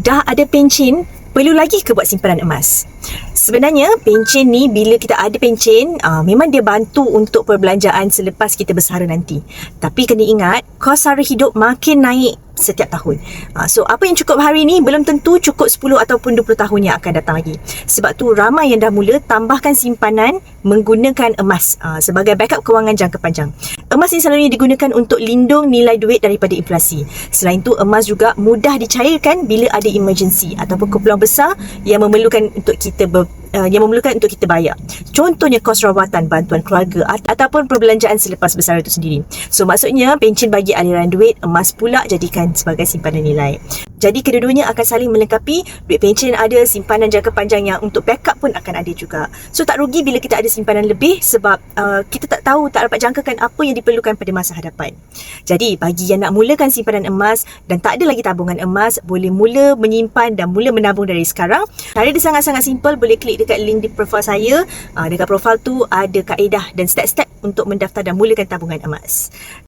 dah ada pencen, perlu lagi ke buat simpanan emas? Sebenarnya pencen ni, bila kita ada pencen, memang dia bantu untuk perbelanjaan selepas kita bersara nanti. Tapi kena ingat, kos sara hidup makin naik setiap tahun. So apa yang cukup hari ni belum tentu cukup 10 ataupun 20 tahun yang akan datang lagi. Sebab tu ramai yang dah mula tambahkan simpanan menggunakan emas sebagai backup kewangan jangka panjang. Emas ni selalunya digunakan untuk lindung nilai duit daripada inflasi. Selain tu, emas juga mudah dicairkan bila ada emergency ataupun keperluan besar yang memerlukan untuk kita bayar. Contohnya kos rawatan, bantuan keluarga ataupun perbelanjaan selepas bersara itu sendiri. So maksudnya pencen bagi aliran duit, emas pula jadikan sebagai simpanan nilai. Jadi kedua-duanya akan saling melengkapi. Duit pencen ada, simpanan jangka panjang yang untuk backup pun akan ada juga. So tak rugi bila kita ada simpanan lebih sebab kita tak dapat jangkakan apa yang diperlukan pada masa hadapan. Jadi bagi yang nak mulakan simpanan emas dan tak ada lagi tabungan emas, boleh mula menyimpan dan mula menabung dari sekarang. Cara dia sangat-sangat simple. Boleh klik dekat link di profil saya. Dekat profil tu ada kaedah dan step-step untuk mendaftar dan mulakan tabungan emas.